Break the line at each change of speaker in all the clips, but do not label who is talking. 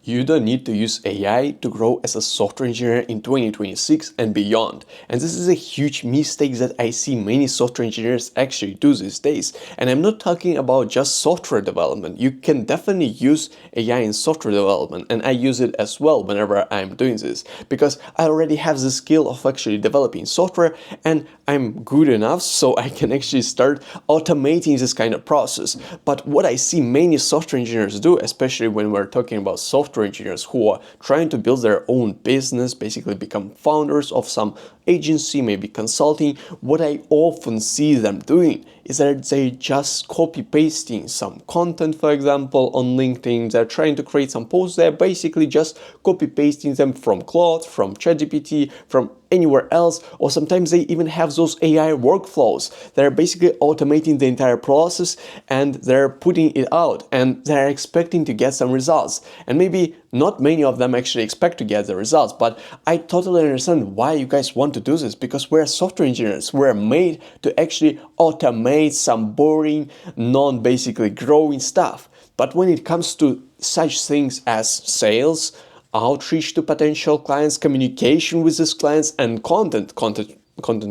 You don't need to use AI to grow as a software engineer in 2026 and beyond. And this is a huge mistake that I see many software engineers actually do these days. And I'm not talking about just software development. You can definitely use AI in software development, and I use it as well whenever I'm doing this, because I already have the skill of actually developing software, and I'm good enough so I can actually start automating this kind of process. But what I see many software engineers do, especially when we're talking about software engineers who are trying to build their own business, basically become founders of some agency, maybe consulting, what I often see them doing is that they just copy pasting some content, for example, on LinkedIn. They're trying to create some posts. They're basically just copy pasting them from Claude, from ChatGPT, from anywhere else, or sometimes they even have those AI workflows. They're basically automating the entire process and they're putting it out and they're expecting to get some results. And maybe not many of them actually expect to get the results, but I totally understand why you guys want to do this, because we're software engineers. We're made to actually automate some boring, non-basically growing stuff. But when it comes to such things as sales, outreach to potential clients, communication with these clients, and content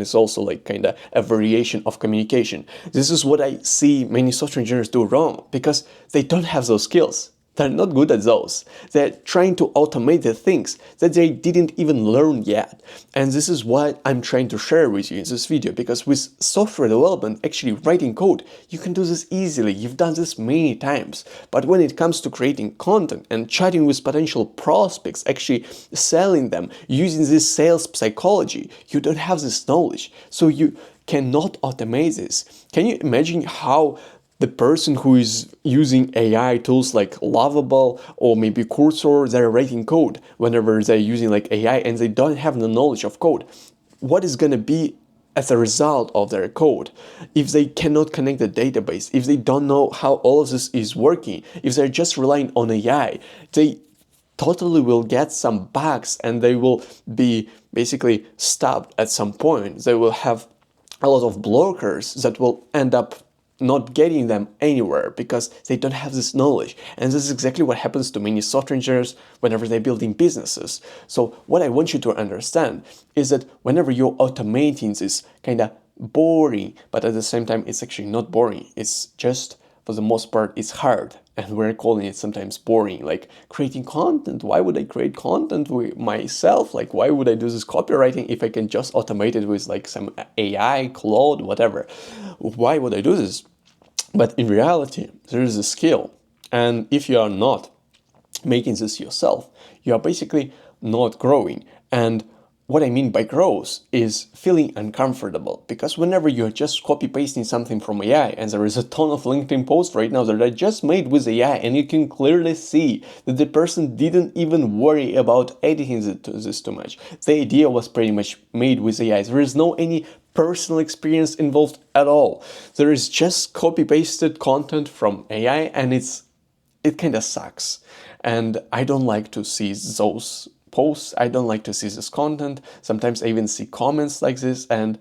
is also like kind of a variation of communication. This is what I see many software engineers do wrong, because they don't have those skills. They're not good at those. They're trying to automate the things that they didn't even learn yet. And this is what I'm trying to share with you in this video, because with software development, actually writing code, you can do this easily. You've done this many times. But when it comes to creating content and chatting with potential prospects, actually selling them, using this sales psychology, you don't have this knowledge. So you cannot automate this. Can you imagine how the person who is using AI tools like Lovable or maybe Cursor, they're writing code whenever they're using like AI and they don't have the knowledge of code? What is going to be as a result of their code if they cannot connect the database, if they don't know how all of this is working, if they're just relying on AI? They totally will get some bugs and they will be basically stopped at some point. They will have a lot of blockers that will end up not getting them anywhere because they don't have this knowledge. And this is exactly what happens to many software engineers whenever they're building businesses. So what I want you to understand is that whenever you're automating this kind of boring, but at the same time, it's actually not boring. It's just, for the most part, it's hard. And we're calling it sometimes boring, like creating content. Why would I create content with myself? Like, why would I do this copywriting if I can just automate it with like some AI, Claude, whatever? Why would I do this? But in reality, there is a skill. And if you are not making this yourself, you are basically not growing. And what I mean by growth is feeling uncomfortable, because whenever you're just copy pasting something from AI, and there is a ton of LinkedIn posts right now that are just made with AI, and you can clearly see that the person didn't even worry about editing this too much. The idea was pretty much made with AI. There is no any personal experience involved at all. There is just copy pasted content from AI, and it kind of sucks. And I don't like to see those posts. I don't like to see this content. Sometimes I even see comments like this, and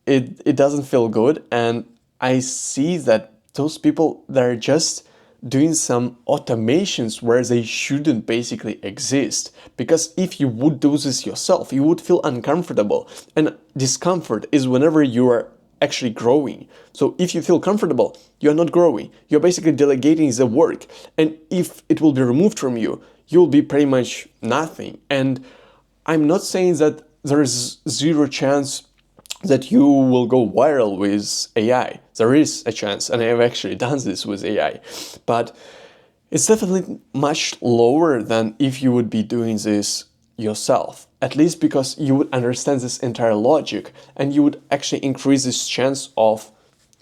it doesn't feel good. And I see that those people, they're just doing some automations where they shouldn't basically exist. Because if you would do this yourself, you would feel uncomfortable. And discomfort is whenever you are actually growing. So if you feel comfortable, you're not growing. You're basically delegating the work. And if it will be removed from you, you'll be pretty much nothing. And I'm not saying that there is zero chance that you will go viral with AI. There is a chance, and I have actually done this with AI. But it's definitely much lower than if you would be doing this yourself. At least because you would understand this entire logic, and you would actually increase this chance of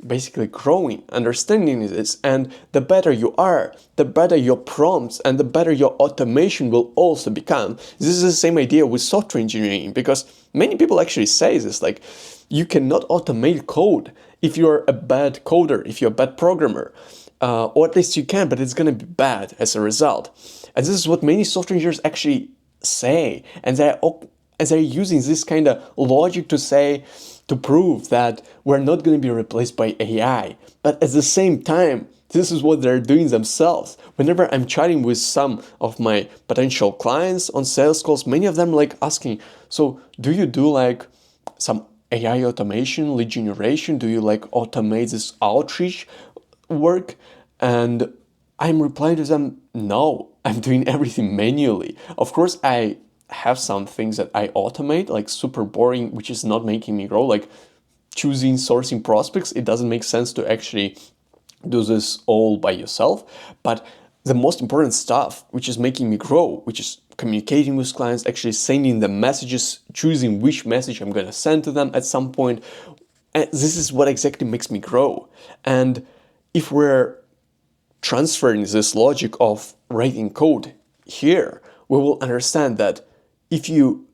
basically growing, understanding this. And the better you are, the better your prompts and the better your automation will also become. This is the same idea with software engineering, because many people actually say this, like, you cannot automate code if you're a bad coder, if you're a bad programmer, or at least you can, but it's going to be bad as a result. And this is what many software engineers actually say, and they're using this kind of logic to say, to prove that we're not going to be replaced by AI. But at the same time, This is what they're doing themselves. Whenever I'm chatting with some of my potential clients on sales calls, many of them like asking, so do you do like some AI automation, lead generation? Do you like automate this outreach work? And I'm replying to them, no, I'm doing everything manually. Of course, I have some things that I automate, like super boring, which is not making me grow, like choosing sourcing prospects. It doesn't make sense to actually do this all by yourself. But the most important stuff, which is making me grow, which is communicating with clients, actually sending them messages, choosing which message I'm going to send to them at some point. And this is what exactly makes me grow. And if we're transferring this logic of writing code here, we will understand that if you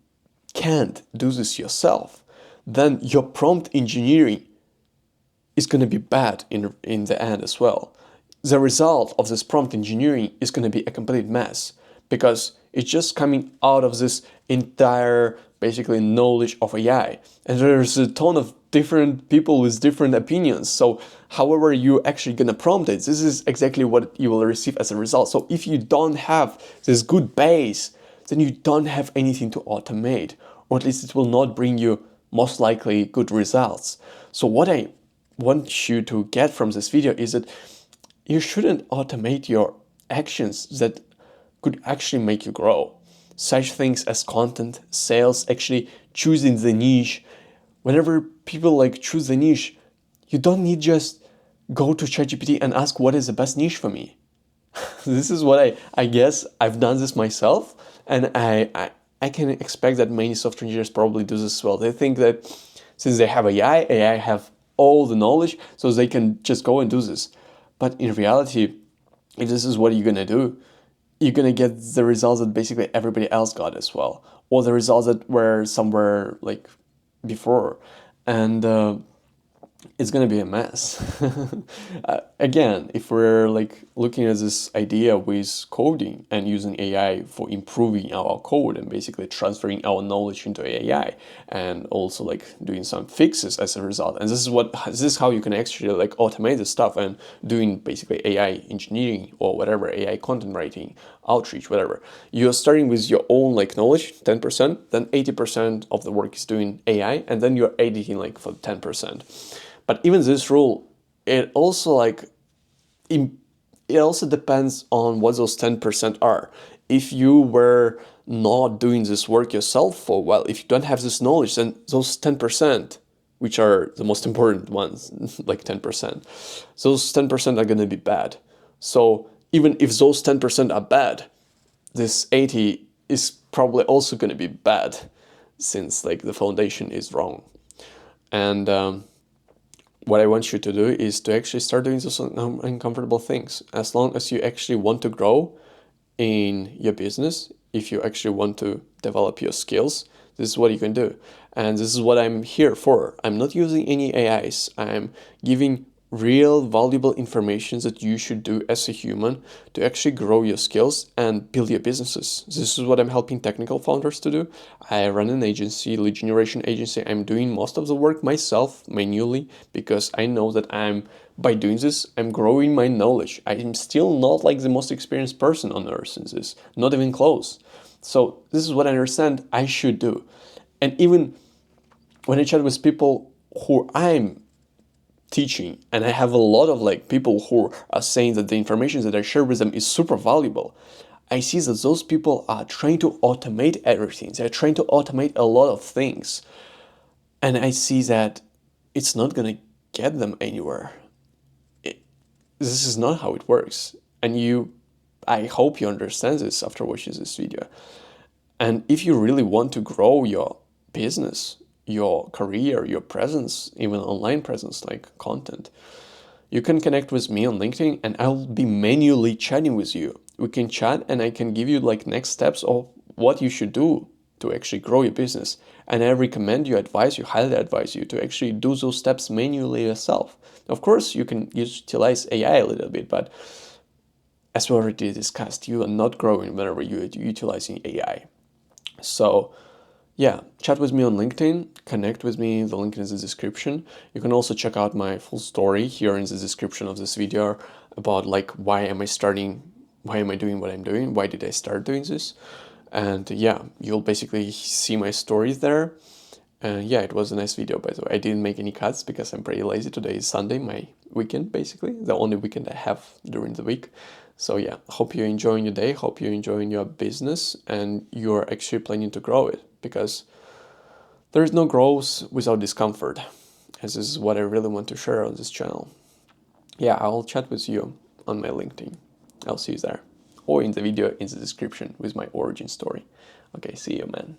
can't do this yourself, then your prompt engineering is going to be bad in the end as well. The result of this prompt engineering is going to be a complete mess because it's just coming out of this entire basically knowledge of AI. And there's a ton of different people with different opinions. So however you actually going to prompt it, this is exactly what you will receive as a result. So if you don't have this good base, then you don't have anything to automate, or at least it will not bring you most likely good results. So what I want you to get from this video is that you shouldn't automate your actions that could actually make you grow. Such things as content, sales, actually choosing the niche. Whenever people like choose the niche, you don't need just go to ChatGPT and ask what is the best niche for me. This is what I guess I've done this myself, and I can expect that many software engineers probably do this as well. They think that since they have AI have all the knowledge, so they can just go and do this. But in reality, if this is what you're gonna do, you're gonna get the results that basically everybody else got as well, or the results that were somewhere like before, and it's gonna be a mess. Again, if we're like looking at this idea with coding and using AI for improving our code and basically transferring our knowledge into AI, and also like doing some fixes as a result, and this is how you can actually like automate this stuff and doing basically AI engineering or whatever, AI content writing, outreach, whatever. You're starting with your own like knowledge, 10%, then 80% of the work is doing AI, and then you're editing like for 10%. But even this rule, it also it also depends on what those 10% are. If you were not doing this work yourself for a while, if you don't have this knowledge, then those 10%, which are the most important ones, like 10%, those 10% are going to be bad. So even if those 10% are bad, this 80 is probably also going to be bad, since like the foundation is wrong. And what I want you to do is to actually start doing those uncomfortable things. As long as you actually want to grow in your business, if you actually want to develop your skills, this is what you can do. And this is what I'm here for. I'm not using any AIs. I'm giving real valuable information that you should do as a human to actually grow your skills and build your businesses. This is what I'm helping technical founders to do. I run an agency, lead generation agency. I'm doing most of the work myself manually because I know that by doing this, I'm growing my knowledge. I'm still not like the most experienced person on earth in this, not even close. So this is what I understand I should do. And even when I chat with people who I'm teaching, and I have a lot of like people who are saying that the information that I share with them is super valuable, I see that those people are trying to automate everything. They're trying to automate a lot of things. And I see that it's not going to get them anywhere. This is not how it works. And I hope you understand this after watching this video. And if you really want to grow your business, your career, your presence, even online presence like content, you can connect with me on LinkedIn and I'll be manually chatting with you. We can chat and I can give you like next steps of what you should do to actually grow your business. And I recommend you, highly advise you to actually do those steps manually yourself. Of course, you can utilize AI a little bit, but as we already discussed, you are not growing whenever you're utilizing AI. So yeah, chat with me on LinkedIn, connect with me, the link is in the description. You can also check out my full story here in the description of this video. about like why am I doing what I'm doing, why did I start doing this. And yeah, you'll basically see my stories there. And yeah, it was a nice video, by the way. I didn't make any cuts because I'm pretty lazy. Today is Sunday, my weekend, basically the only weekend I have during the week. So yeah, hope you're enjoying your day, hope you're enjoying your business, and you're actually planning to grow it, because there is no growth without discomfort, as this is what I really want to share on this channel. Yeah, I'll chat with you on my LinkedIn. I'll see you there. Or in the video in the description with my origin story. Okay, see you, man.